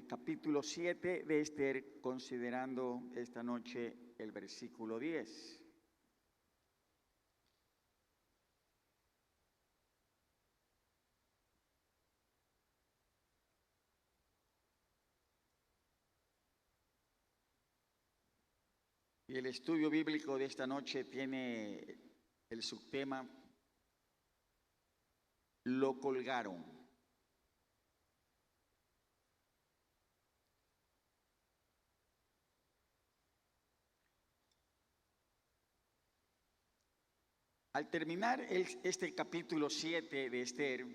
el capítulo 7 de Esther, considerando esta noche el versículo 10. Y el estudio bíblico de esta noche tiene el subtema "Lo colgaron". Al terminar este capítulo 7 de Esther,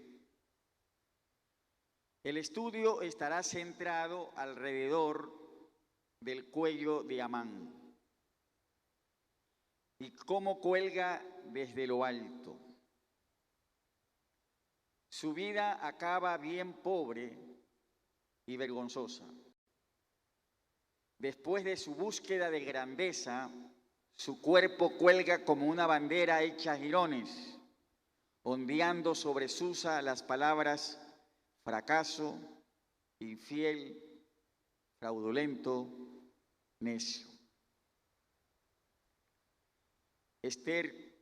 el estudio estará centrado alrededor del cuello de Amán y cómo cuelga desde lo alto. Su vida acaba bien pobre y vergonzosa. Después de su búsqueda de grandeza, su cuerpo cuelga como una bandera hecha jirones, ondeando sobre Susa las palabras fracaso, infiel, fraudulento, necio. Esther,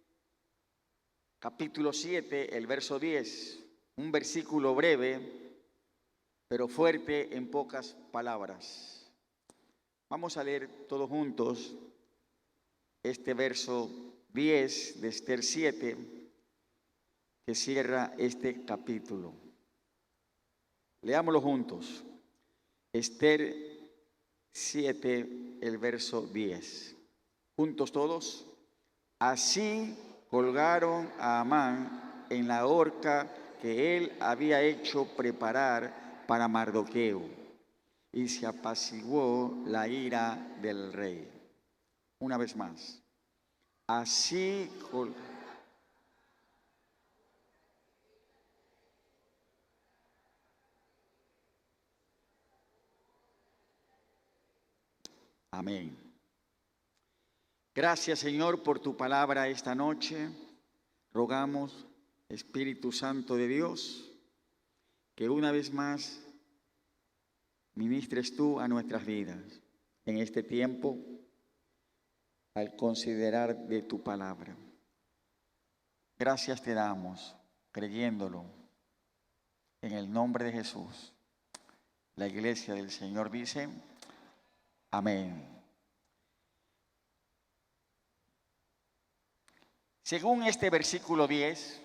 capítulo 7, el verso 10, un versículo breve, pero fuerte en pocas palabras. Vamos a leer todos juntos este verso 10 de Esther 7, que cierra este capítulo. Leámoslo juntos. Esther 7, el verso 10. Juntos todos. Así colgaron a Amán en la horca que él había hecho preparar para Mardoqueo, y se apaciguó la ira del rey. Una vez más. Así Amén. Gracias, Señor, por tu palabra esta noche. Rogamos, Espíritu Santo de Dios, que una vez más ministres tú a nuestras vidas en este tiempo al considerar de tu palabra. Gracias te damos, creyéndolo, en el nombre de Jesús. La iglesia del Señor dice, amén. Según este versículo 10,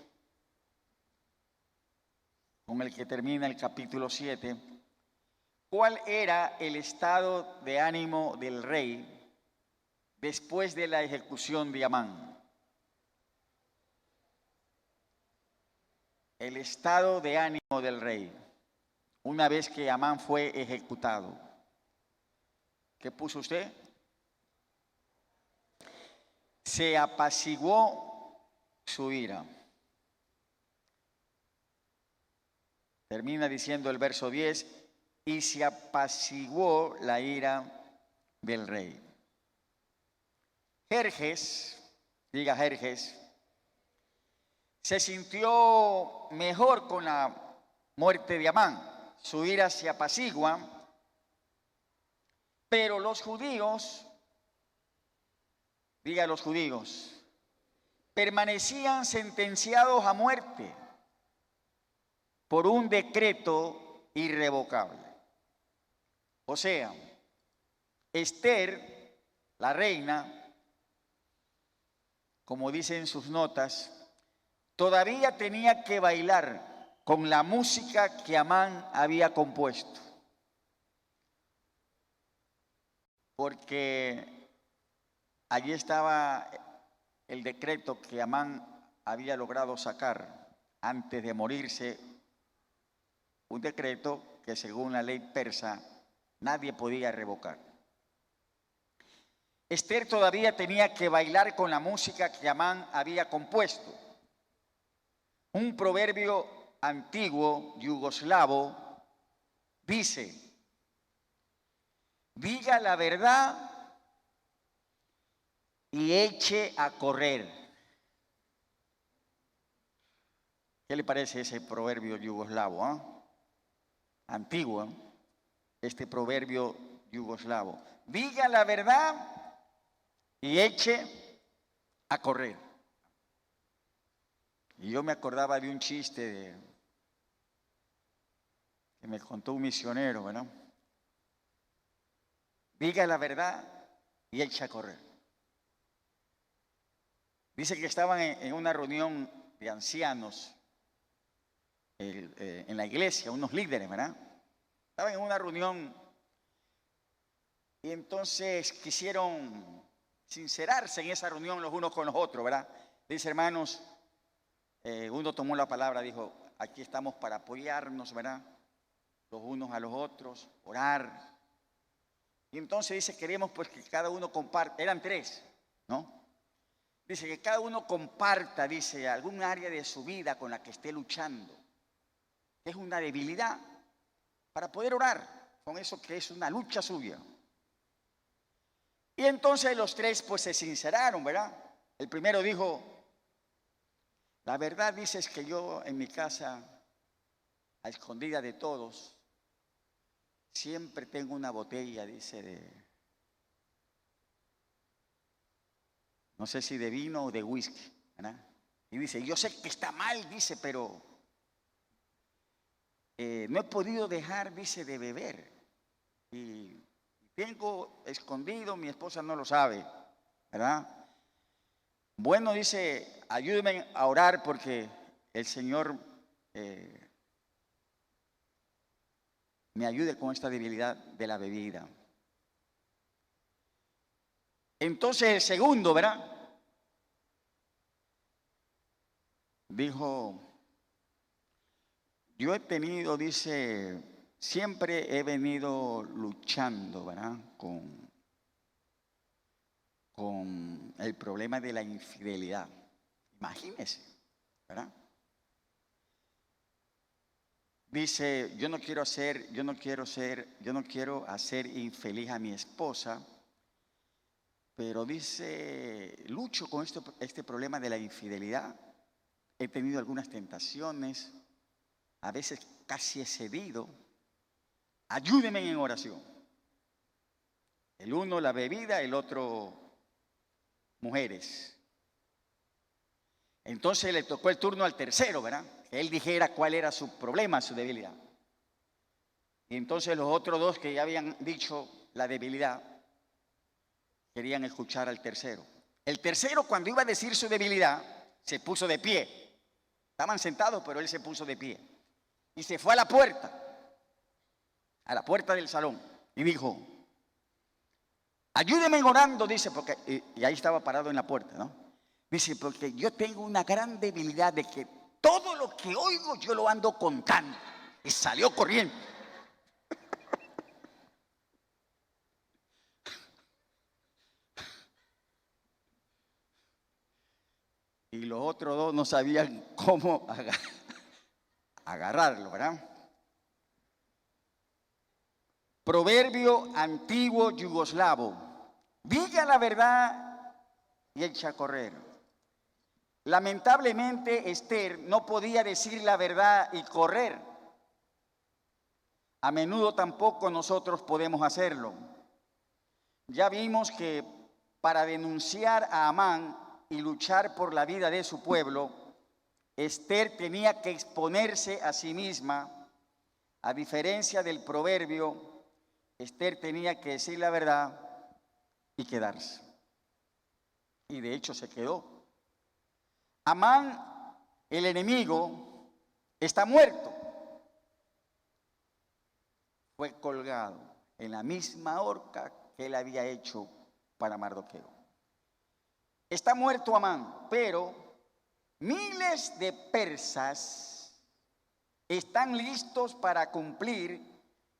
con el que termina el capítulo 7, ¿cuál era el estado de ánimo del rey después de la ejecución de Amán? El estado de ánimo del rey, una vez que Amán fue ejecutado. ¿Qué puso usted? Se apaciguó su ira. Termina diciendo el verso 10, y se apaciguó la ira del rey. Jerjes, diga Jerjes, se sintió mejor con la muerte de Amán. Su ira se apacigua, pero los judíos, diga los judíos, permanecían sentenciados a muerte por un decreto irrevocable. O sea, Esther, la reina, como dicen sus notas, todavía tenía que bailar con la música que Amán había compuesto. Porque allí estaba el decreto que Amán había logrado sacar antes de morirse, un decreto que según la ley persa nadie podía revocar. Esther todavía tenía que bailar con la música que Amán había compuesto. Un proverbio antiguo yugoslavo dice, diga la verdad y eche a correr. ¿Qué le parece ese proverbio yugoslavo? Antiguo. este proverbio yugoslavo. Diga la verdad y eche a correr. Y yo me acordaba de un chiste que me contó un misionero, ¿verdad? Diga la verdad y eche a correr. Dice que estaban en una reunión de ancianos en la iglesia, unos líderes, ¿verdad? Estaban en una reunión y entonces quisieron sincerarse en esa reunión los unos con los otros, ¿verdad? Dice, hermanos, uno tomó la palabra, dijo, aquí estamos para apoyarnos, ¿verdad? Los unos a los otros, orar. Y entonces dice, queremos pues que cada uno comparta, eran tres, ¿no? Dice que cada uno comparta, dice, algún área de su vida con la que esté luchando, que es una debilidad, para poder orar con eso que es una lucha suya. Y entonces los tres pues se sinceraron, ¿verdad? El primero dijo, la verdad dice es que yo en mi casa, a escondida de todos, siempre tengo una botella, dice, no sé si de vino o de whisky, ¿verdad? Y dice, yo sé que está mal, dice, pero no he podido dejar, dice, de beber. Y tengo escondido, mi esposa no lo sabe, ¿verdad? Bueno, dice, ayúdenme a orar porque el Señor me ayude con esta debilidad de la bebida. Entonces el segundo, ¿verdad? Dijo, yo he tenido, dice, siempre he venido luchando, ¿verdad? Con el problema de la infidelidad. Imagínese, ¿verdad? Dice, yo no quiero hacer infeliz a mi esposa, pero dice, lucho con este problema de la infidelidad. He tenido algunas tentaciones, a veces casi he cedido. Ayúdenme en oración. El uno la bebida, el otro mujeres. Entonces le tocó el turno al tercero, ¿verdad? Que él dijera cuál era su problema, su debilidad. Y entonces los otros dos que ya habían dicho la debilidad, querían escuchar al tercero. El tercero, cuando iba a decir su debilidad, se puso de pie. Estaban sentados, pero él se puso de pie. Y se fue a la puerta del salón, y dijo, ayúdeme orando, dice, porque, y ahí estaba parado en la puerta, ¿no? Dice, porque yo tengo una gran debilidad de que todo lo que oigo yo lo ando contando. Y salió corriendo. Y los otros dos no sabían cómo agarrarlo, ¿verdad? Proverbio antiguo yugoslavo. Diga la verdad y echa a correr. Lamentablemente, Esther no podía decir la verdad y correr. A menudo tampoco nosotros podemos hacerlo. Ya vimos que para denunciar a Amán y luchar por la vida de su pueblo, Esther tenía que exponerse a sí misma. A diferencia del proverbio, Esther tenía que decir la verdad y quedarse. Y de hecho se quedó. Amán, el enemigo, está muerto. Fue colgado en la misma horca que él había hecho para Mardoqueo. Está muerto Amán, pero miles de persas están listos para cumplir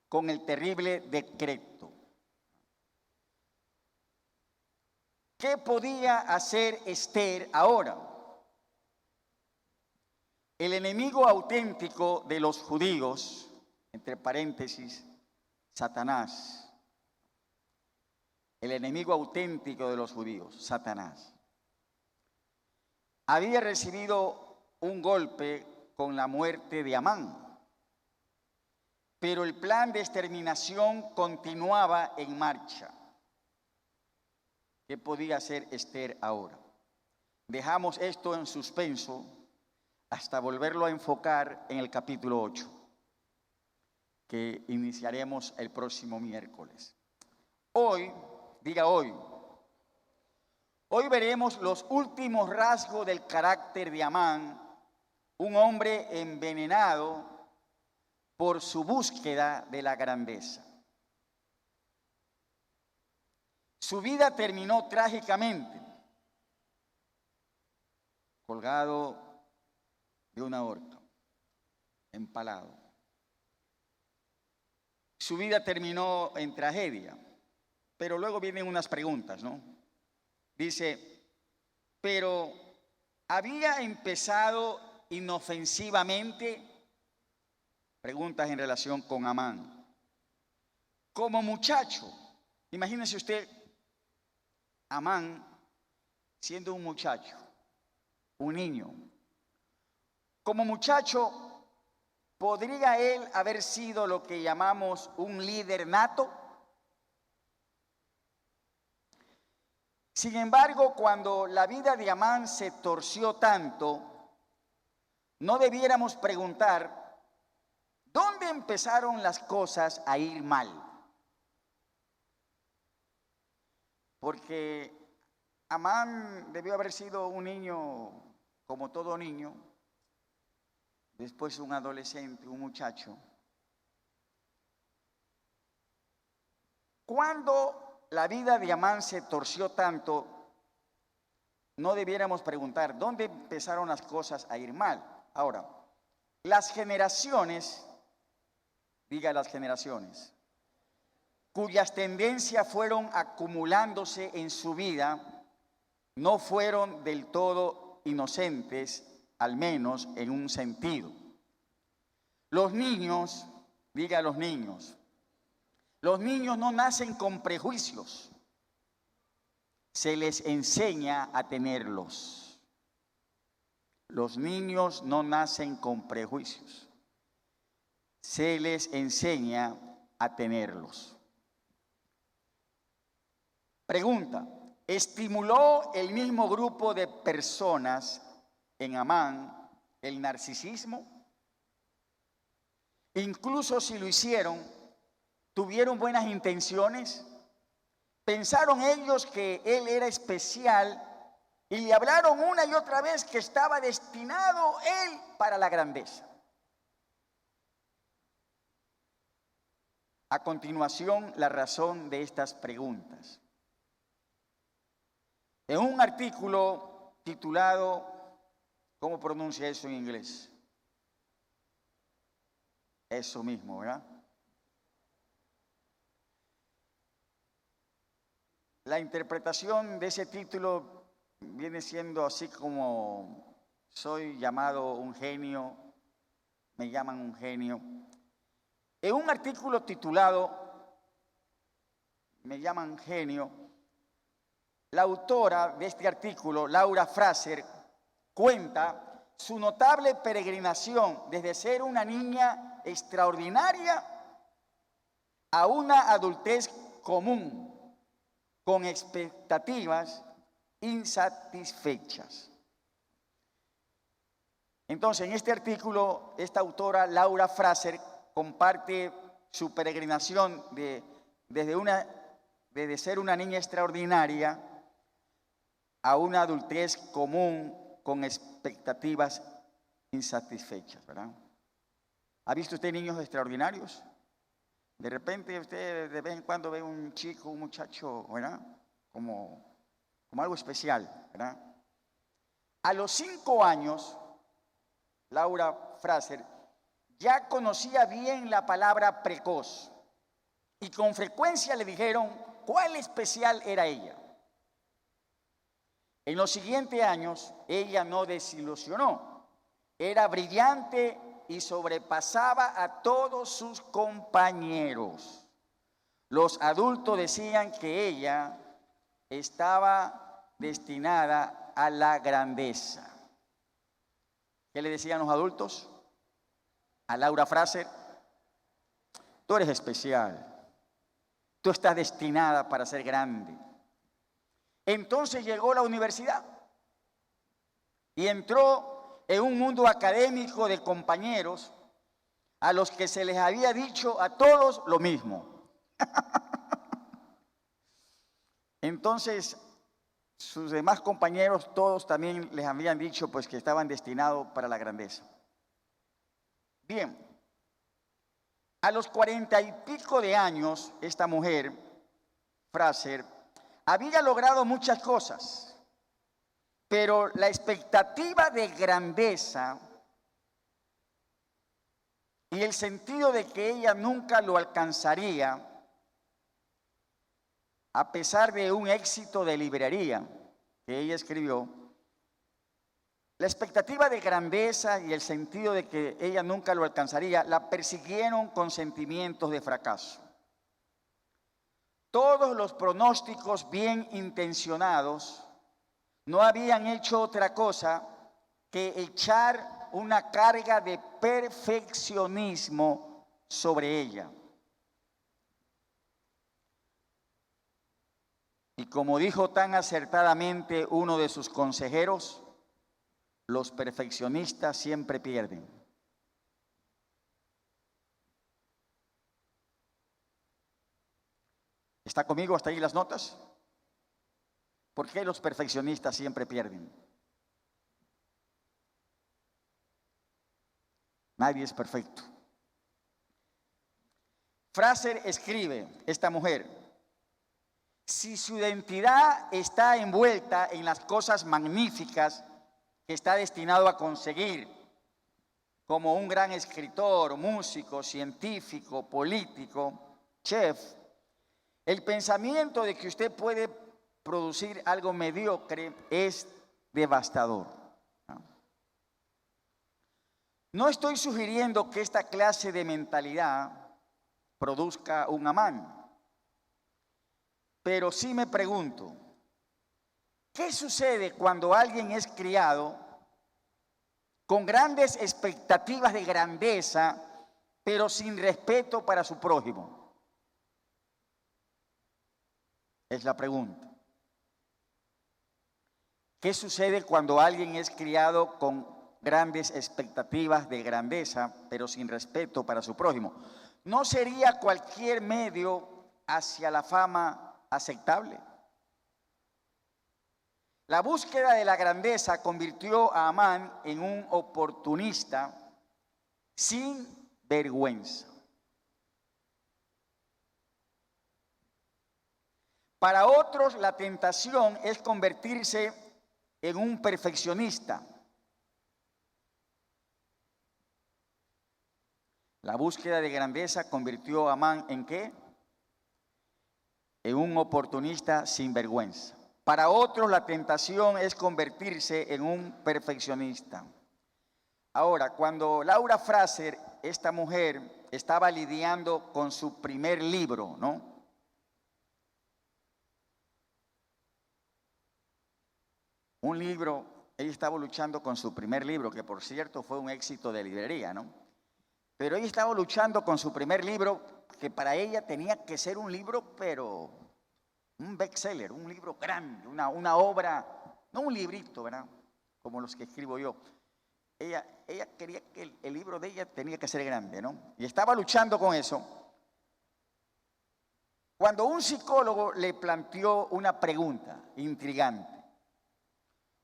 con el terrible decreto. ¿Qué podía hacer Esther ahora? El enemigo auténtico de los judíos, entre paréntesis, Satanás. El enemigo auténtico de los judíos, Satanás. Había recibido un golpe con la muerte de Amán. pero el plan de exterminación continuaba en marcha. ¿Qué podía hacer Esther ahora? Dejamos esto en suspenso hasta volverlo a enfocar en el capítulo 8, que iniciaremos el próximo miércoles. Hoy, diga hoy veremos los últimos rasgos del carácter de Amán, un hombre envenenado por su búsqueda de la grandeza. Su vida terminó trágicamente, colgado de una horca, empalado. Su vida terminó en tragedia, pero luego vienen unas preguntas, ¿no? Dice, pero ¿había empezado inofensivamente? Preguntas en relación con Amán. Como muchacho, imagínese usted, Amán siendo un muchacho, un niño. Como muchacho, ¿podría él haber sido lo que llamamos un líder nato? Sin embargo, cuando la vida de Amán se torció tanto, no debiéramos preguntar, ¿dónde empezaron las cosas a ir mal? Porque Amán debió haber sido un niño, como todo niño, después un adolescente, un muchacho. Cuando la vida de Amán se torció tanto, no debiéramos preguntar, ¿dónde empezaron las cosas a ir mal? Ahora, las generaciones, diga las generaciones, cuyas tendencias fueron acumulándose en su vida, no fueron del todo inocentes, al menos en un sentido. Los niños, diga los niños no nacen con prejuicios, se les enseña a tenerlos. Los niños no nacen con prejuicios, se les enseña a tenerlos. Pregunta, ¿estimuló el mismo grupo de personas en Amán el narcisismo? Incluso si lo hicieron, ¿tuvieron buenas intenciones? ¿Pensaron ellos que él era especial y le hablaron una y otra vez que estaba destinado él para la grandeza? A continuación, la razón de estas preguntas. En un artículo titulado, ¿cómo pronuncia eso en inglés? Eso mismo, ¿verdad? La interpretación de ese título viene siendo así como, soy llamado un genio, me llaman un genio. En un artículo titulado, me llaman genio, la autora de este artículo, Laura Fraser, cuenta su notable peregrinación desde ser una niña extraordinaria a una adultez común, con expectativas insatisfechas. Entonces, en este artículo, esta autora, Laura Fraser, comparte su peregrinación desde ser una niña extraordinaria a una adultez común con expectativas insatisfechas, ¿verdad? ¿Ha visto usted niños extraordinarios? De repente usted de vez en cuando ve un chico, un muchacho, ¿verdad? Como algo especial, ¿verdad? A los 5 años, Laura Fraser ya conocía bien la palabra precoz y con frecuencia le dijeron cuál especial era ella. En los siguientes años, ella no desilusionó. Era brillante y sobrepasaba a todos sus compañeros. Los adultos decían que ella estaba destinada a la grandeza. ¿Qué le decían los adultos a Laura Fraser? tú eres especial, tú estás destinada para ser grande. Entonces llegó a la universidad y entró en un mundo académico de compañeros a los que se les había dicho a todos lo mismo. Entonces, sus demás compañeros, todos también les habían dicho pues que estaban destinados para la grandeza. Bien, a los 40 y pico de años, esta mujer, Fraser, había logrado muchas cosas, pero la expectativa de grandeza y el sentido de que ella nunca lo alcanzaría, a pesar de un éxito de librería que ella escribió, la expectativa de grandeza y el sentido de que ella nunca lo alcanzaría, la persiguieron con sentimientos de fracaso. Todos los pronósticos bien intencionados no habían hecho otra cosa que echar una carga de perfeccionismo sobre ella. Y como dijo tan acertadamente uno de sus consejeros, los perfeccionistas siempre pierden. ¿Está conmigo hasta ahí las notas? ¿Por qué los perfeccionistas siempre pierden? Nadie es perfecto. Fraser escribe, esta mujer, si su identidad está envuelta en las cosas magníficas que está destinado a conseguir, como un gran escritor, músico, científico, político, chef, el pensamiento de que usted puede producir algo mediocre es devastador. No estoy sugiriendo que esta clase de mentalidad produzca un Amán, pero sí me pregunto, ¿qué sucede cuando alguien es criado con grandes expectativas de grandeza, pero sin respeto para su prójimo? Es la pregunta. ¿Qué sucede cuando alguien es criado con grandes expectativas de grandeza, pero sin respeto para su prójimo? ¿No sería cualquier medio hacia la fama aceptable? La búsqueda de la grandeza convirtió a Amán en un oportunista sin vergüenza. Para otros, la tentación es convertirse en un perfeccionista. La búsqueda de grandeza convirtió a Amán ¿en qué? En un oportunista sin vergüenza. Para otros, la tentación es convertirse en un perfeccionista. Ahora, cuando Laura Fraser, esta mujer, estaba lidiando con su primer libro, ¿no? Un libro, ella estaba luchando con su primer libro, que por cierto fue un éxito de librería, ¿no? Pero ella estaba luchando con su primer libro, que para ella tenía que ser un libro, pero un bestseller, un libro grande, una obra, no un librito, ¿verdad? Como los que escribo yo. Ella quería que el libro de ella tenía que ser grande, ¿no? Y estaba luchando con eso. Cuando un psicólogo le planteó una pregunta intrigante.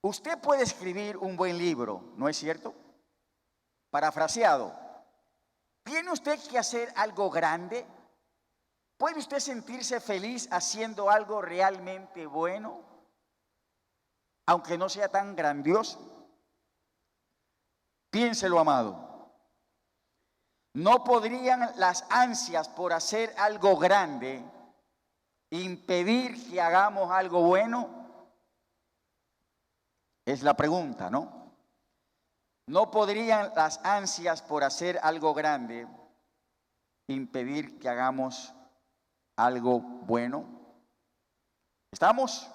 Usted puede escribir un buen libro, ¿no es cierto? Parafraseado. ¿Tiene usted que hacer algo grande? ¿Puede usted sentirse feliz haciendo algo realmente bueno? Aunque no sea tan grandioso. Piénselo, amado. ¿No podrían las ansias por hacer algo grande impedir que hagamos algo bueno? Es la pregunta, ¿no? ¿No podrían las ansias por hacer algo grande impedir que hagamos algo bueno? ¿Estamos?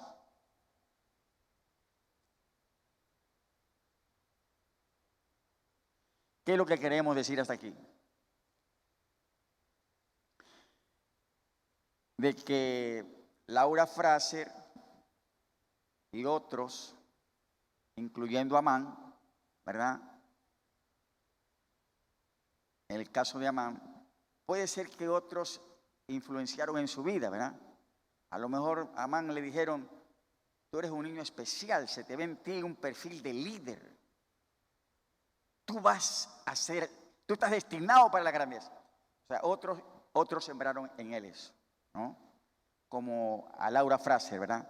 ¿Qué es lo que queremos decir hasta aquí? de que Laura Fraser y otros, incluyendo a Amán, ¿verdad? En el caso de Amán, puede ser que otros influenciaron en su vida, ¿verdad? A lo mejor a Amán le dijeron: tú eres un niño especial, se te ve en ti un perfil de líder. Tú estás destinado para la grandeza. O sea, otros sembraron en él eso, ¿no? Como a Laura Fraser, ¿verdad?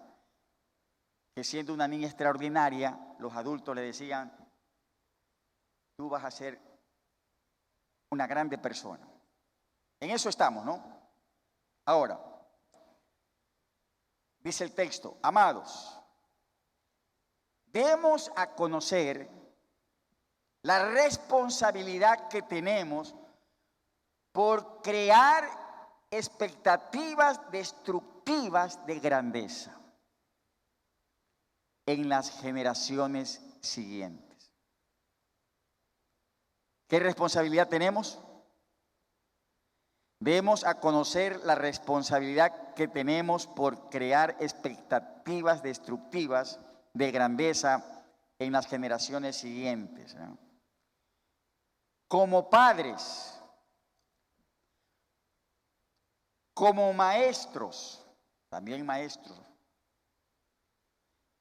Que siendo una niña extraordinaria, los adultos le decían: tú vas a ser una grande persona. En eso estamos, ¿no? Ahora, dice el texto: amados, demos a conocer la responsabilidad que tenemos por crear expectativas destructivas de grandeza en las generaciones siguientes. ¿Qué responsabilidad tenemos? Debemos a conocer la responsabilidad que tenemos por crear expectativas destructivas de grandeza en las generaciones siguientes, ¿no? Como padres, como maestros, también maestros,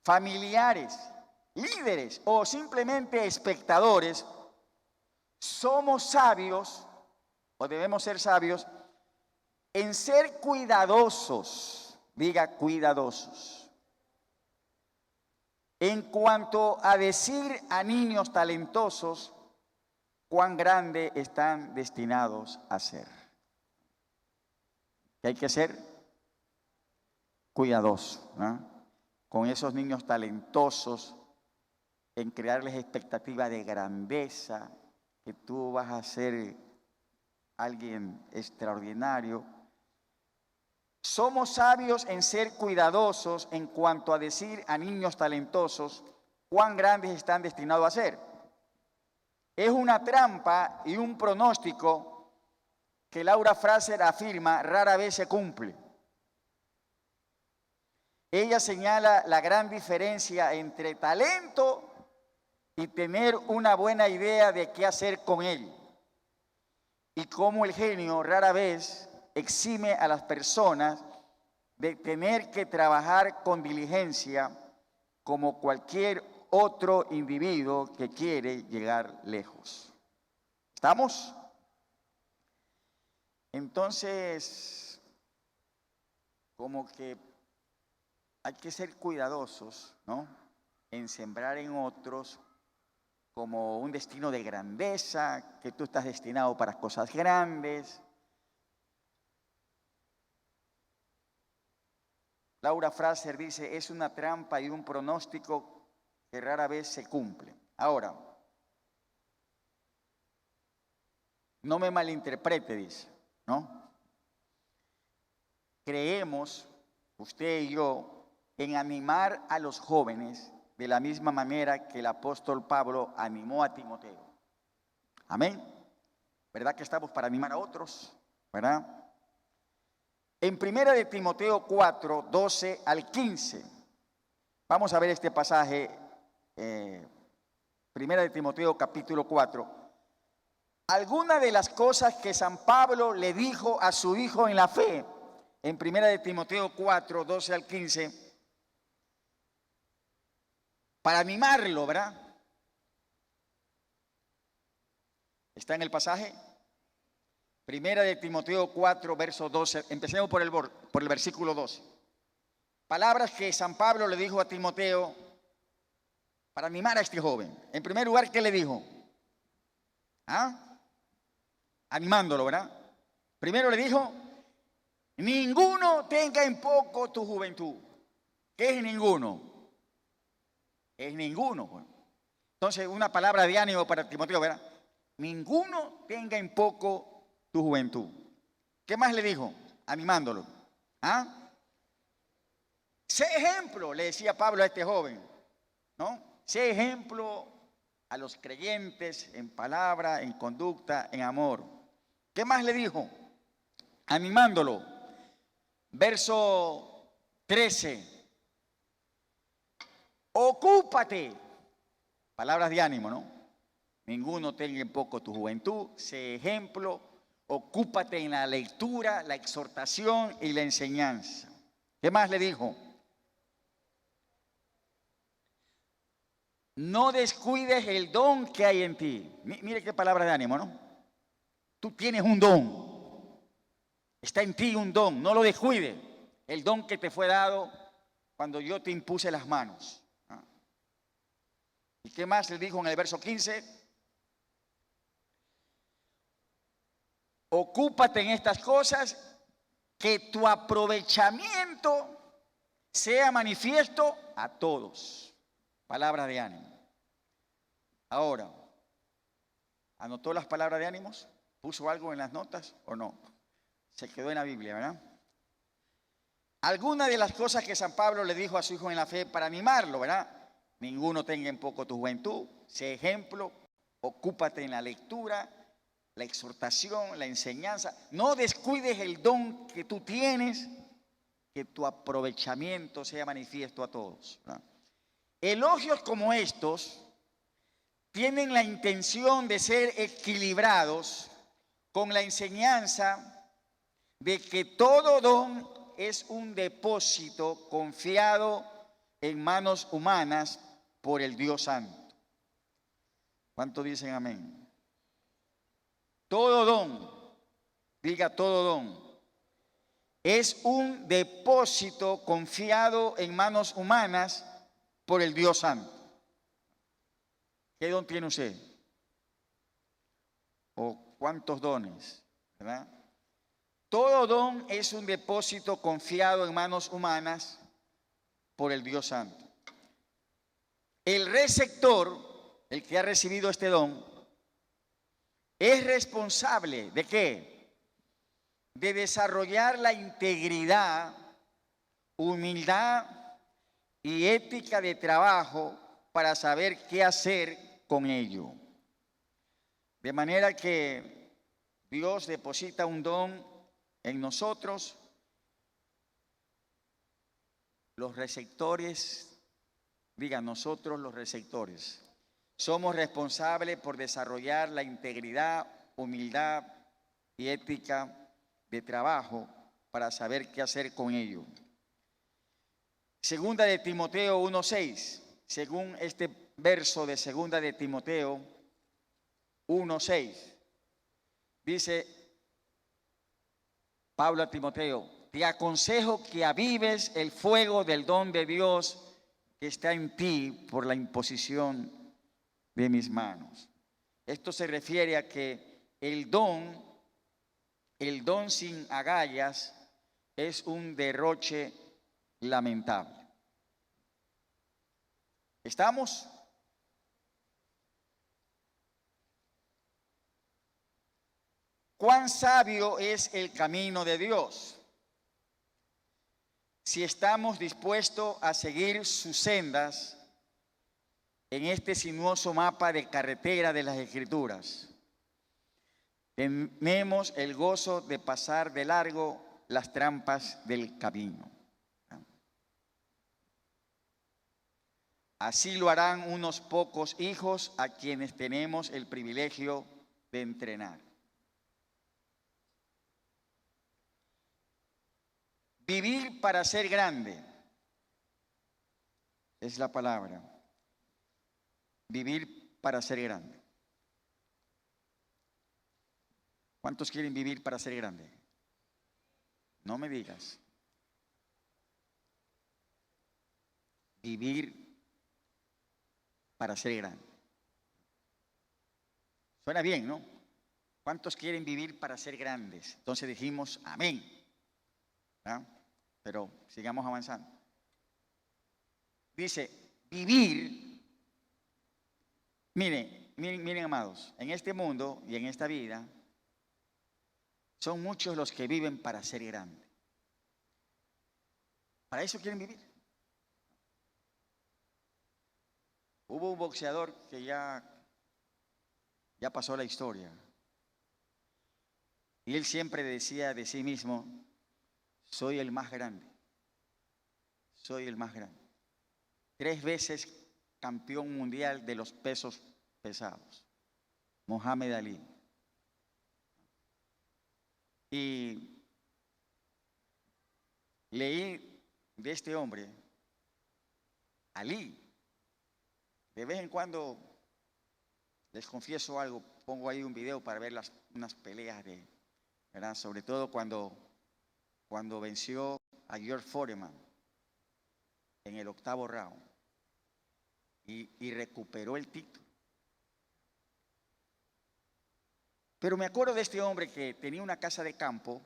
familiares, líderes o simplemente espectadores, somos sabios o debemos ser sabios en ser cuidadosos, diga cuidadosos, en cuanto a decir a niños talentosos cuán grande están destinados a ser. Que hay que ser cuidadosos, ¿no? Con esos niños talentosos, en crearles expectativa de grandeza, que tú vas a ser alguien extraordinario. Somos sabios en ser cuidadosos en cuanto a decir a niños talentosos cuán grandes están destinados a ser. Es una trampa y un pronóstico que Laura Fraser afirma rara vez se cumple. Ella señala la gran diferencia entre talento y tener una buena idea de qué hacer con él, y cómo el genio rara vez exime a las personas de tener que trabajar con diligencia como cualquier otro individuo que quiere llegar lejos. ¿Estamos? Entonces, como que hay que ser cuidadosos, ¿no? En sembrar en otros como un destino de grandeza, que tú estás destinado para cosas grandes. Laura Fraser dice: es una trampa y un pronóstico que rara vez se cumple. Ahora, no me malinterprete, dice, ¿no? Creemos, usted y yo, en animar a los jóvenes de la misma manera que el apóstol Pablo animó a Timoteo. Amén. ¿Verdad que estamos para animar a otros? ¿Verdad? En 1 de Timoteo 4, 12 al 15, vamos a ver este pasaje, 1 de Timoteo capítulo 4. Algunas de las cosas que San Pablo le dijo a su hijo en la fe, en 1 de Timoteo 4, 12 al 15, para animarlo, ¿verdad? ¿Está en el pasaje? 1 de Timoteo 4, verso 12. Empecemos por el versículo 12. Palabras que San Pablo le dijo a Timoteo para animar a este joven. En primer lugar, ¿qué le dijo? Animándolo, ¿verdad? Primero le dijo: ninguno tenga en poco tu juventud. ¿Qué es ninguno? Es ninguno. Bueno. Entonces, una palabra de ánimo para Timoteo, ¿verdad? Ninguno tenga en poco tu juventud. ¿Qué más le dijo? Animándolo. Sé ejemplo, le decía Pablo a este joven, ¿no? Sé ejemplo a los creyentes en palabra, en conducta, en amor. ¿Qué más le dijo? Animándolo. Verso 13. Ocúpate. Palabras de ánimo, ¿no? Ninguno tenga en poco tu juventud. Sé ejemplo. Ocúpate en la lectura, la exhortación y la enseñanza. ¿Qué más le dijo? No descuides el don que hay en ti. Mire qué palabra de ánimo, ¿no? Tú tienes un don. Está en ti un don. No lo descuides. El don que te fue dado cuando yo te impuse las manos. ¿Y qué más le dijo en el verso 15? Ocúpate en estas cosas, que tu aprovechamiento sea manifiesto a todos. Palabra de ánimo. Ahora, ¿anotó las palabras de ánimos? ¿Puso algo en las notas o no? Se quedó en la Biblia, ¿verdad? Algunas de las cosas que San Pablo le dijo a su hijo en la fe para animarlo, ¿verdad? Ninguno tenga en poco tu juventud, sé ejemplo, ocúpate en la lectura, la exhortación, la enseñanza. No descuides el don que tú tienes, que tu aprovechamiento sea manifiesto a todos, ¿verdad? Elogios como estos tienen la intención de ser equilibrados con la enseñanza de que todo don es un depósito confiado en manos humanas por el Dios Santo. ¿Cuántos dicen amén? Todo don, diga todo don, es un depósito confiado en manos humanas por el Dios Santo. ¿Qué don tiene usted? ¿O cuántos dones? ¿Verdad? Todo don es un depósito confiado en manos humanas por el Dios Santo. El receptor, el que ha recibido este don, es responsable ¿de qué? De desarrollar la integridad, humildad y ética de trabajo para saber qué hacer con ello. De manera que Dios deposita un don en nosotros, los receptores, digan nosotros los receptores, somos responsables por desarrollar la integridad, humildad y ética de trabajo para saber qué hacer con ello. Segunda de Timoteo 1:6, según este verso de Segunda de Timoteo 1:6, dice Pablo a Timoteo: te aconsejo que avives el fuego del don de Dios que está en ti por la imposición de mis manos. Esto se refiere a que el don sin agallas es un derroche lamentable. ¿Estamos? ¿Cuán sabio es el camino de Dios? Si estamos dispuestos a seguir sus sendas en este sinuoso mapa de carretera de las Escrituras, tenemos el gozo de pasar de largo las trampas del camino. Así lo harán unos pocos hijos a quienes tenemos el privilegio de entrenar. Vivir para ser grande es la palabra. Vivir para ser grande. ¿Cuántos quieren vivir para ser grande? No me digas. Vivir para ser grande. Suena bien, ¿no? ¿Cuántos quieren vivir para ser grandes? Entonces dijimos amén. ¿Verdad? Pero sigamos avanzando. Dice, vivir, miren amados, en este mundo y en esta vida, son muchos los que viven para ser grandes. Para eso quieren vivir. Hubo un boxeador que ya pasó la historia. Y él siempre decía de sí mismo: soy el más grande. Soy el más grande. 3 veces campeón mundial de los pesos pesados. Mohamed Ali. Y leí de este hombre, Ali. De vez en cuando, les confieso algo, pongo ahí un video para ver unas peleas de, ¿verdad? Sobre todo cuando venció a George Foreman en el 8º round y recuperó el título. Pero me acuerdo de este hombre que tenía una casa de campo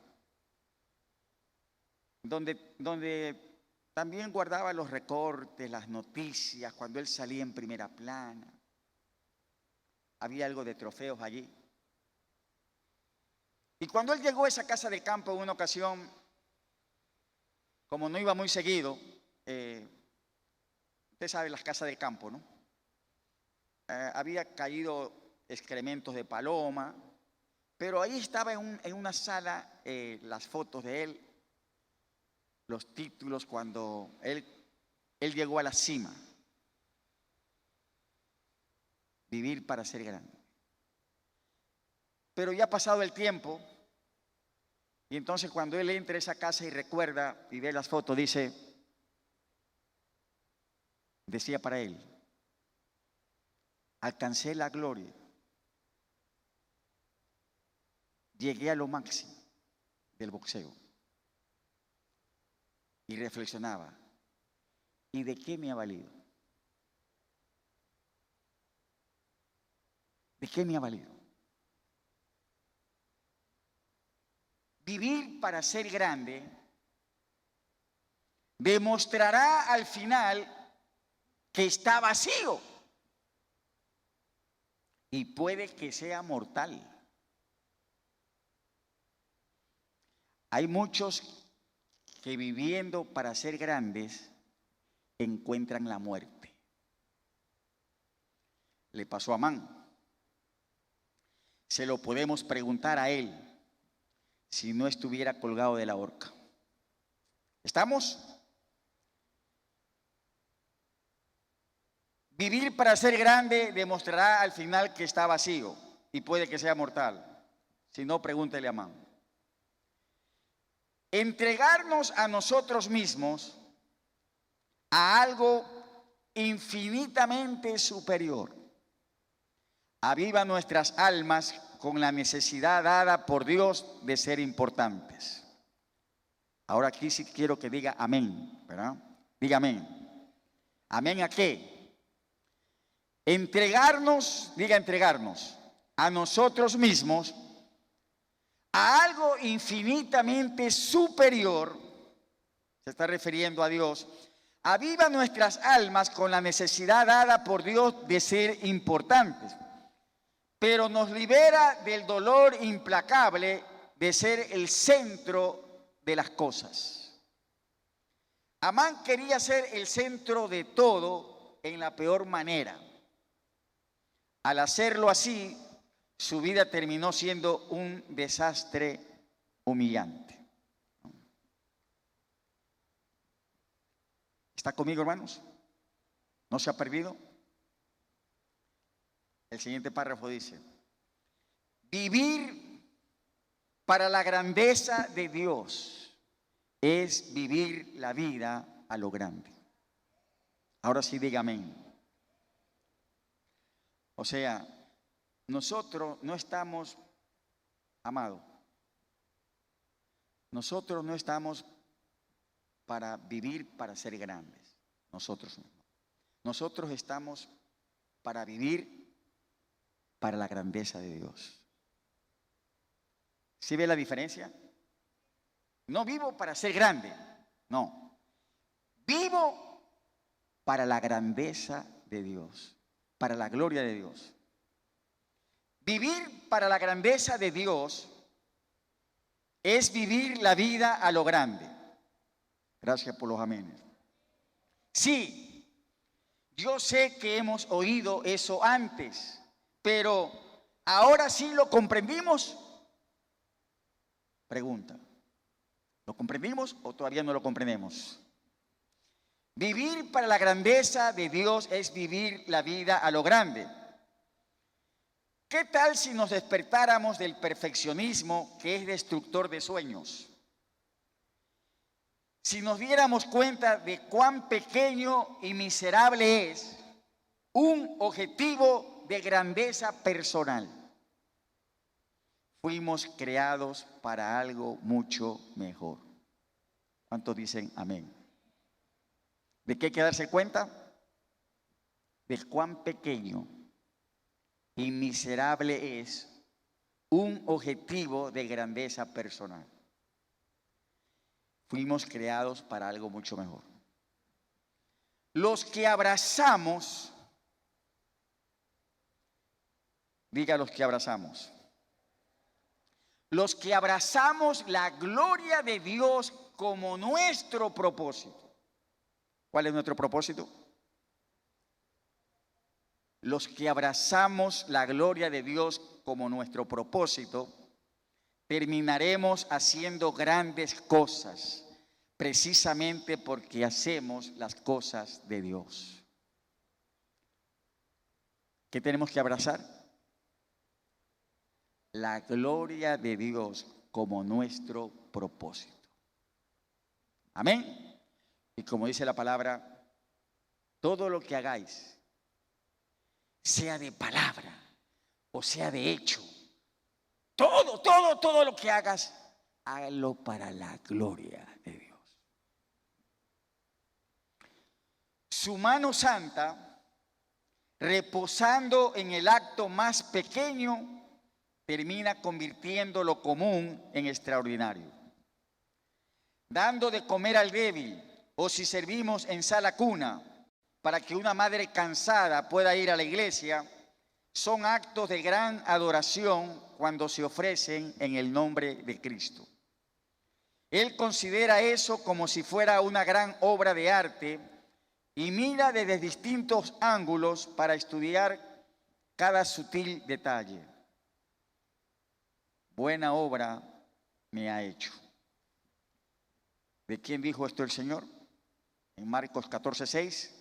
donde también guardaba los recortes, las noticias, cuando él salía en primera plana. Había algo de trofeos allí. Y cuando él llegó a esa casa de campo en una ocasión, como no iba muy seguido, usted sabe las casas de campo, ¿no? Había caído excrementos de paloma, pero ahí estaba en una sala las fotos de él, los títulos cuando él llegó a la cima. Vivir para ser grande. Pero ya ha pasado el tiempo, y entonces cuando él entra a esa casa y recuerda y ve las fotos, decía para él, alcancé la gloria, llegué a lo máximo del boxeo. Y reflexionaba, ¿y de qué me ha valido? ¿De qué me ha valido? Vivir para ser grande demostrará al final que está vacío y puede que sea mortal. Hay muchos que viviendo para ser grandes encuentran la muerte. Le pasó a Amán. Se lo podemos preguntar a él si no estuviera colgado de la horca. ¿Estamos? Vivir para ser grande demostrará al final que está vacío y puede que sea mortal. Si no, pregúntele a Amán. Entregarnos a nosotros mismos a algo infinitamente superior aviva nuestras almas con la necesidad dada por Dios de ser importantes. Ahora aquí sí quiero que diga amén, ¿verdad? Diga amén. ¿Amén a qué? Entregarnos, diga entregarnos, a nosotros mismos a algo infinitamente superior, se está refiriendo a Dios, aviva nuestras almas con la necesidad dada por Dios de ser importantes, pero nos libera del dolor implacable de ser el centro de las cosas. Amán quería ser el centro de todo en la peor manera. Al hacerlo así, su vida terminó siendo un desastre humillante. ¿Está conmigo, hermanos? ¿No se ha perdido? El siguiente párrafo dice, vivir para la grandeza de Dios es vivir la vida a lo grande. Ahora sí, diga amén. O sea, nosotros no estamos, amado, nosotros no estamos para vivir para ser grandes. Nosotros estamos para vivir para la grandeza de Dios. ¿Sí ve la diferencia? No vivo para ser grande, no. Vivo para la grandeza de Dios, para la gloria de Dios. Vivir para la grandeza de Dios es vivir la vida a lo grande. Gracias por los amenes. Sí, yo sé que hemos oído eso antes, pero ¿ahora sí lo comprendimos? Pregunta. ¿Lo comprendimos o todavía no lo comprendemos? Vivir para la grandeza de Dios es vivir la vida a lo grande. ¿Qué tal si nos despertáramos del perfeccionismo que es destructor de sueños? Si nos diéramos cuenta de cuán pequeño y miserable es un objetivo de grandeza personal. Fuimos creados para algo mucho mejor. ¿Cuántos dicen amén? ¿De qué hay que darse cuenta? De cuán pequeño y miserable es un objetivo de grandeza personal. Fuimos creados para algo mucho mejor. Los que abrazamos, diga los que abrazamos. Los que abrazamos la gloria de Dios como nuestro propósito. ¿Cuál es nuestro propósito? Los que abrazamos la gloria de Dios como nuestro propósito, terminaremos haciendo grandes cosas, precisamente porque hacemos las cosas de Dios. ¿Qué tenemos que abrazar? La gloria de Dios como nuestro propósito. Amén. Y como dice la palabra, todo lo que hagáis, sea de palabra o sea de hecho, todo lo que hagas, hágalo para la gloria de Dios. Su mano santa, reposando en el acto más pequeño, termina convirtiendo lo común en extraordinario. Dando de comer al débil, o si servimos en sala cuna, para que una madre cansada pueda ir a la iglesia, son actos de gran adoración cuando se ofrecen en el nombre de Cristo. Él considera eso como si fuera una gran obra de arte y mira desde distintos ángulos para estudiar cada sutil detalle. Buena obra me ha hecho. ¿De quién dijo esto el Señor? En Marcos 14:6.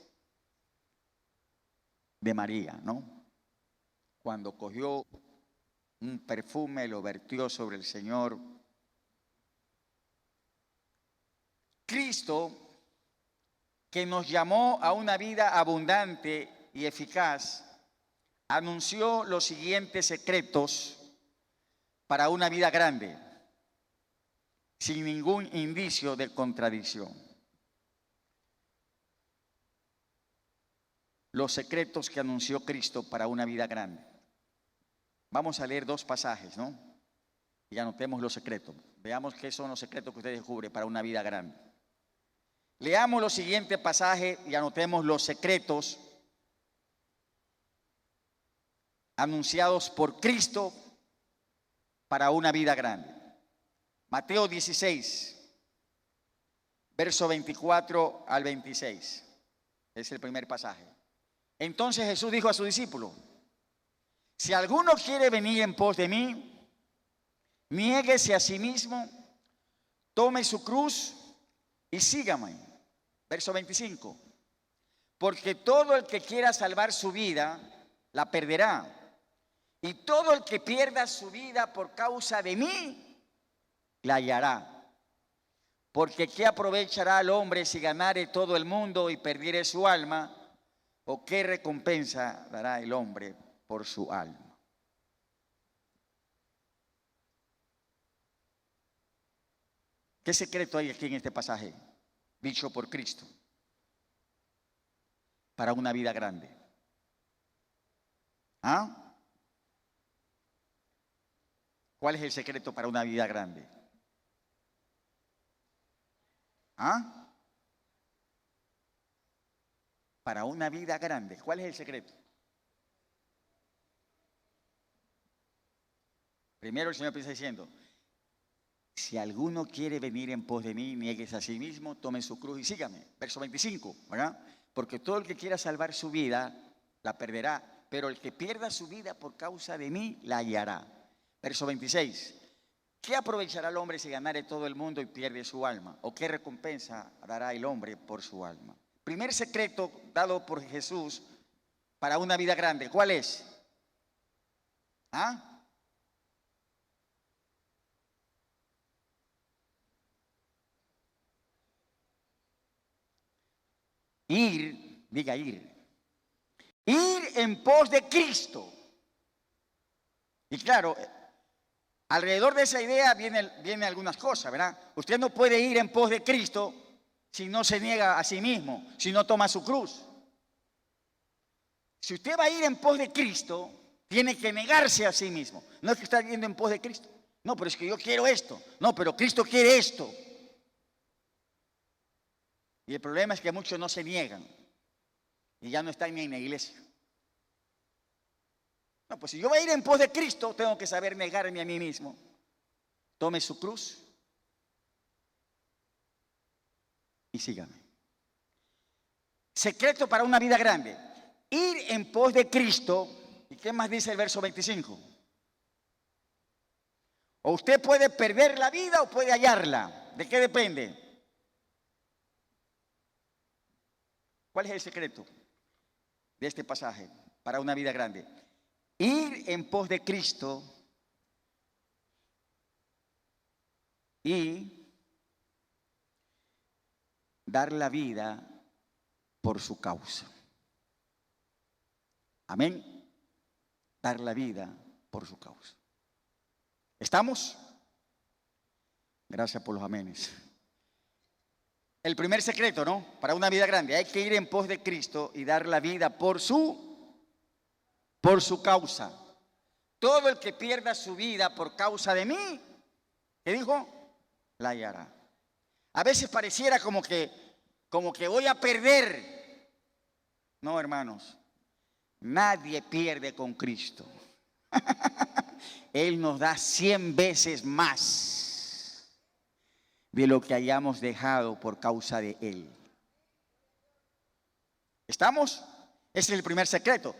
De María, ¿no? Cuando cogió un perfume, lo vertió sobre el Señor. Cristo, que nos llamó a una vida abundante y eficaz, anunció los siguientes secretos para una vida grande, sin ningún indicio de contradicción. Los secretos que anunció Cristo para una vida grande. Vamos a leer dos pasajes, ¿no? Y anotemos los secretos. Veamos qué son los secretos que usted descubre para una vida grande. Leamos los siguientes pasajes y anotemos los secretos anunciados por Cristo para una vida grande. Mateo 16, verso 24 al 26. Es el primer pasaje. Entonces Jesús dijo a su discípulo: si alguno quiere venir en pos de mí, niéguese a sí mismo, tome su cruz y sígame. Verso 25. Porque todo el que quiera salvar su vida, la perderá. Y todo el que pierda su vida por causa de mí, la hallará. Porque ¿qué aprovechará al hombre si ganare todo el mundo y perdiere su alma? ¿O qué recompensa dará el hombre por su alma? ¿Qué secreto hay aquí en este pasaje, dicho por Cristo, para una vida grande? ¿Ah? ¿Cuál es el secreto para una vida grande? ¿Ah? Para una vida grande, ¿cuál es el secreto? Primero el Señor empieza diciendo: si alguno quiere venir en pos de mí, niéguese a sí mismo, tome su cruz y sígame. Verso 25, ¿verdad? Porque todo el que quiera salvar su vida, la perderá, pero el que pierda su vida por causa de mí, la hallará. Verso 26, ¿qué aprovechará el hombre si ganare todo el mundo y pierde su alma? ¿O qué recompensa dará el hombre por su alma? Primer secreto dado por Jesús para una vida grande, ¿cuál es? ¿Ah? Ir, diga ir. Ir en pos de Cristo. Y claro, alrededor de esa idea vienen algunas cosas, ¿verdad? Usted no puede ir en pos de Cristo si no se niega a sí mismo, si no toma su cruz. Si usted va a ir en pos de Cristo, tiene que negarse a sí mismo. No es que está yendo en pos de Cristo. No, pero es que yo quiero esto. No, pero Cristo quiere esto. Y el problema es que muchos no se niegan y ya no están ni en la iglesia. No, pues si yo voy a ir en pos de Cristo, tengo que saber negarme a mí mismo. Tome su cruz y sígame. Secreto para una vida grande. Ir en pos de Cristo. ¿Y qué más dice el verso 25? O usted puede perder la vida o puede hallarla. ¿De qué depende? ¿Cuál es el secreto de este pasaje para una vida grande? Ir en pos de Cristo y dar la vida por su causa. Amén. Dar la vida por su causa. ¿Estamos? Gracias por los amenes. El primer secreto, ¿no? Para una vida grande, hay que ir en pos de Cristo y dar la vida por su causa. Todo el que pierda su vida por causa de mí, ¿qué dijo? La hallará. A veces pareciera como que voy a perder. No, hermanos, nadie pierde con Cristo. Él nos da 100 veces más de lo que hayamos dejado por causa de Él. ¿Estamos? Ese es el primer secreto.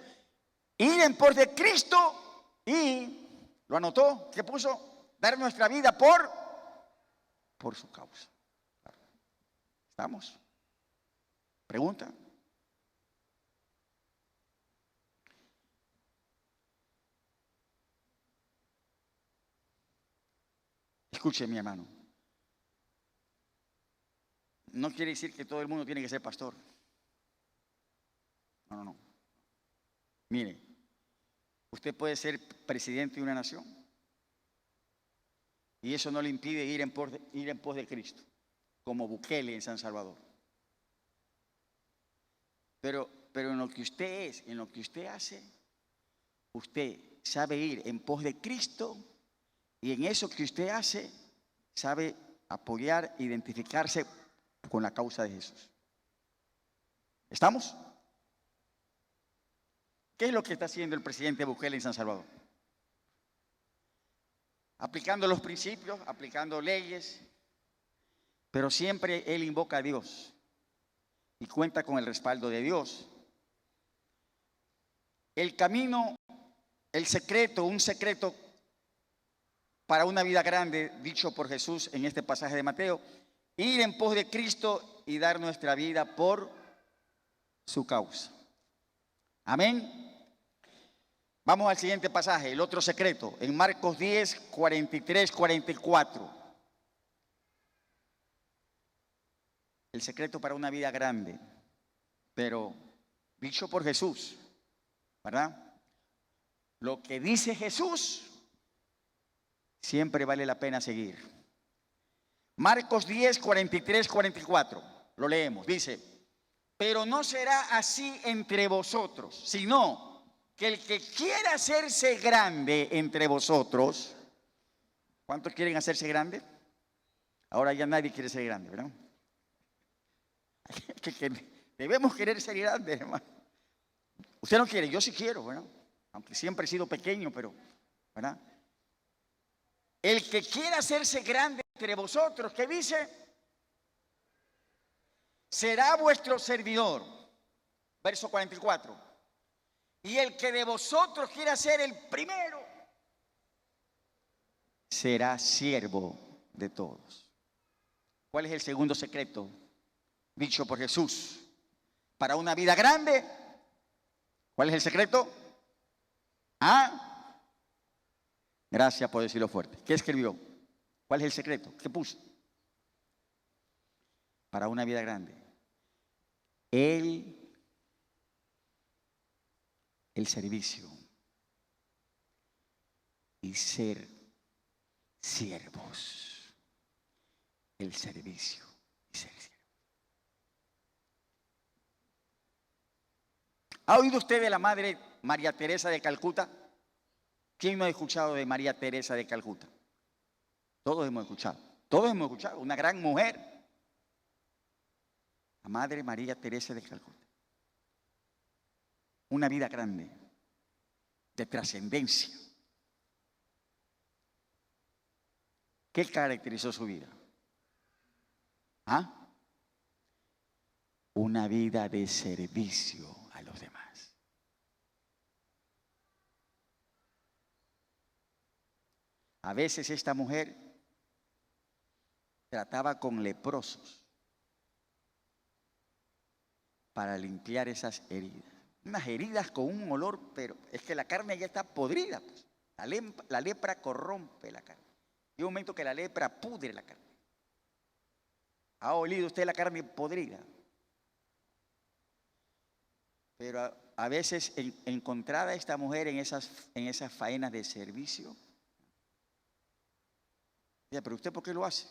Ir en pos de Cristo y, ¿lo anotó? ¿Qué puso? Dar nuestra vida por su causa. ¿Estamos? ¿Pregunta? Escuche, mi hermano. No quiere decir que todo el mundo tiene que ser pastor. No. Mire, usted puede ser presidente de una nación y eso no le impide ir en pos de Cristo, como Bukele en San Salvador. Pero en lo que usted es, en lo que usted hace, usted sabe ir en pos de Cristo y en eso que usted hace, sabe apoyar, identificarse con la causa de Jesús. ¿Estamos? ¿Qué es lo que está haciendo el presidente Bukele en San Salvador? Aplicando los principios, aplicando leyes, pero siempre él invoca a Dios y cuenta con el respaldo de Dios. El camino, el secreto, un secreto para una vida grande, dicho por Jesús en este pasaje de Mateo, ir en pos de Cristo y dar nuestra vida por su causa. Amén. Vamos al siguiente pasaje, el otro secreto, en Marcos 10, 43, 44. El secreto para una vida grande, pero dicho por Jesús, ¿verdad? Lo que dice Jesús siempre vale la pena seguir. Marcos 10, 43, 44. Lo leemos, dice: pero no será así entre vosotros, sino que el que quiera hacerse grande entre vosotros. ¿Cuántos quieren hacerse grande? Ahora ya nadie quiere ser grande, ¿verdad? Debemos querer ser grandes, hermano. Usted no quiere, yo sí quiero, ¿verdad? Aunque siempre he sido pequeño, pero, ¿verdad? El que quiera hacerse grande entre vosotros, ¿qué dice? Será vuestro servidor. Verso 44. Y el que de vosotros quiera ser el primero, será siervo de todos. ¿Cuál es el segundo secreto dicho por Jesús para una vida grande? ¿Cuál es el secreto? ¿Ah? Gracias por decirlo fuerte. ¿Qué escribió? ¿Cuál es el secreto? ¿Qué puso? Para una vida grande. El servicio y ser siervos. El servicio y ser siervos. ¿Ha oído usted de la madre María Teresa de Calcuta? ¿Quién no ha escuchado de María Teresa de Calcuta? Todos hemos escuchado. Todos hemos escuchado. Una gran mujer. La madre María Teresa de Calcuta. Una vida grande, de trascendencia. ¿Qué caracterizó su vida? ¿Ah? Una vida de servicio a los demás. A veces esta mujer trataba con leprosos para limpiar esas heridas. Unas heridas con un olor, pero es que la carne ya está podrida. Pues. La lepra corrompe la carne. Y un momento que la lepra pudre la carne. ¿Ha olido usted la carne podrida? Pero a veces encontrada esta mujer en esas faenas de servicio. Decía, ¿pero usted por qué lo hace?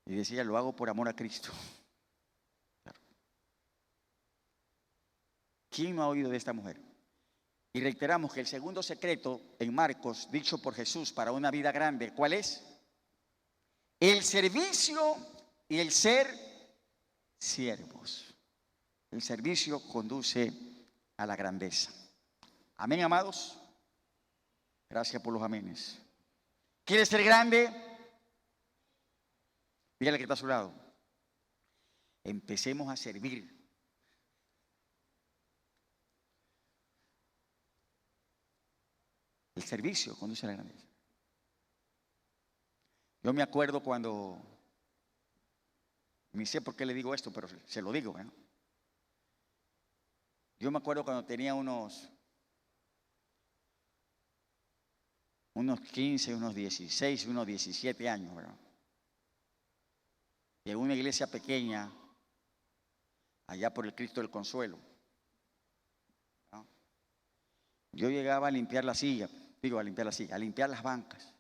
Y decía, lo hago por amor a Cristo. Claro. ¿Quién no ha oído de esta mujer? Y reiteramos que el segundo secreto en Marcos, dicho por Jesús para una vida grande, ¿cuál es? El servicio y el ser siervos. El servicio conduce a la grandeza. Amén, amados. Gracias por los amenes. ¿Quieres ser grande? Dígale que está a su lado. Empecemos a servir. El servicio conduce a la grandeza. Yo me acuerdo cuando, ni sé por qué le digo esto, pero se lo digo, ¿no? Yo me acuerdo cuando tenía unos 15, unos 16, unos 17 años, ¿verdad? Y en una iglesia pequeña, allá por el Cristo del Consuelo, ¿no? Yo llegaba a limpiar la silla, a limpiar las bancas.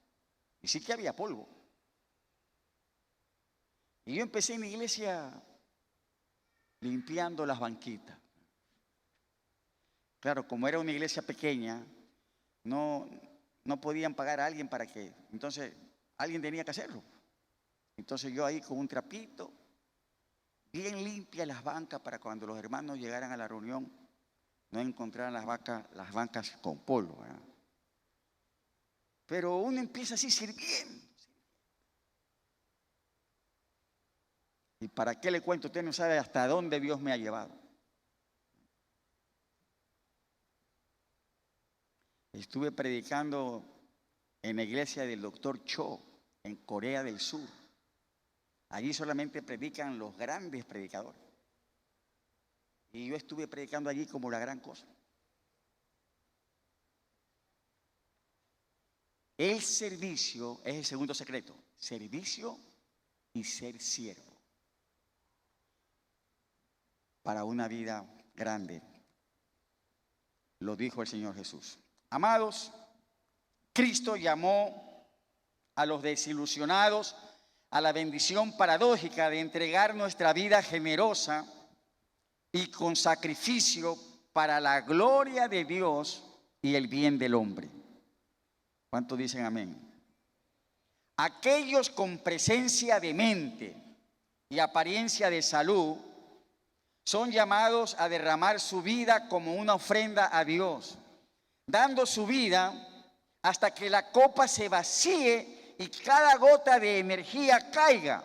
Y sí que había polvo. Y yo empecé en la iglesia limpiando las banquitas. Claro, como era una iglesia pequeña, no podían pagar a alguien para que, entonces alguien tenía que hacerlo. Entonces yo ahí con un trapito, bien limpia las bancas para cuando los hermanos llegaran a la reunión, no encontraran las bancas con polvo, ¿verdad? Pero uno empieza así sirviendo. ¿Y para qué le cuento? Usted no sabe hasta dónde Dios me ha llevado. Estuve predicando en la iglesia del doctor Cho, en Corea del Sur. Allí solamente predican los grandes predicadores. Y yo estuve predicando allí como la gran cosa. El servicio es el segundo secreto. Servicio y ser siervo. Para una vida grande. Lo dijo el Señor Jesús. Amados, Cristo llamó a los desilusionados a la bendición paradójica de entregar nuestra vida generosa y con sacrificio para la gloria de Dios y el bien del hombre. ¿Cuántos dicen amén? Aquellos con presencia de mente y apariencia de salud son llamados a derramar su vida como una ofrenda a Dios, dando su vida hasta que la copa se vacíe y cada gota de energía caiga,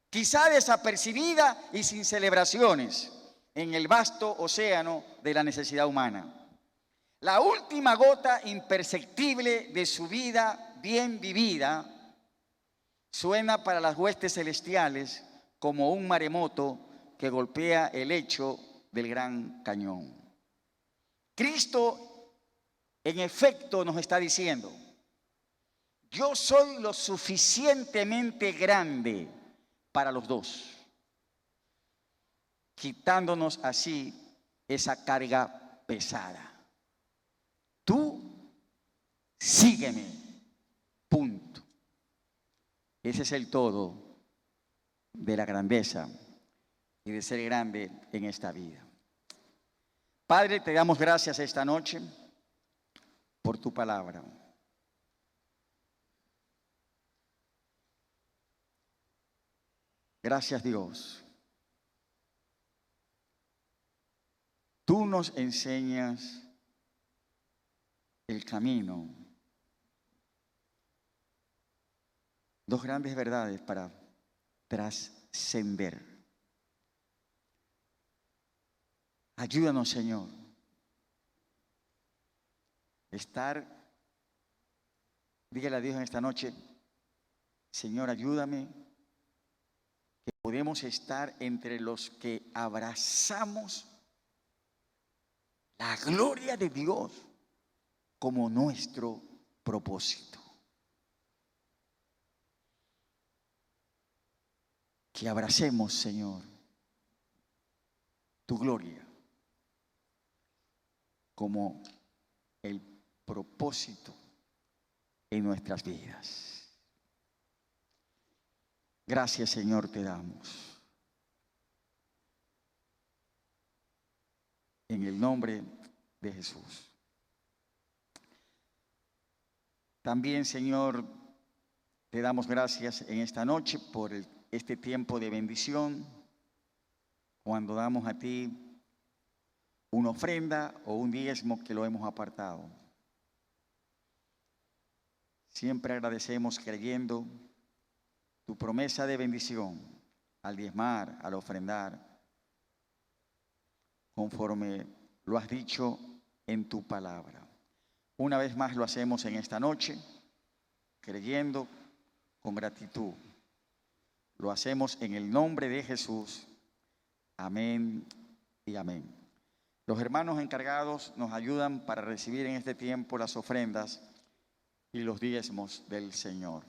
quizá desapercibida y sin celebraciones, en el vasto océano de la necesidad humana. la última gota imperceptible de su vida bien vivida, suena para las huestes celestiales como un maremoto que golpea el lecho del gran cañón. Cristo, en efecto, nos está diciendo: yo soy lo suficientemente grande para los dos, quitándonos así esa carga pesada. Tú sígueme, punto. Ese es el todo de la grandeza y de ser grande en esta vida. Padre, te damos gracias esta noche por tu palabra. Gracias, Dios. Tú nos enseñas el camino. Dos grandes verdades para trascender. Ayúdanos, Señor, dígale a Dios en esta noche: Señor, ayúdame, que podemos estar entre los que abrazamos la gloria de Dios como nuestro propósito. Que abracemos, Señor, tu gloria como el propósito en nuestras vidas. Gracias, Señor, te damos. En el nombre de Jesús. También, Señor, te damos gracias en esta noche por este tiempo de bendición, cuando damos a ti una ofrenda o un diezmo que lo hemos apartado. Siempre agradecemos creyendo tu promesa de bendición al diezmar, al ofrendar, conforme lo has dicho en tu palabra. Una vez más lo hacemos en esta noche, creyendo con gratitud. Lo hacemos en el nombre de Jesús. Amén y amén. Los hermanos encargados nos ayudan para recibir en este tiempo las ofrendas y los diezmos del Señor.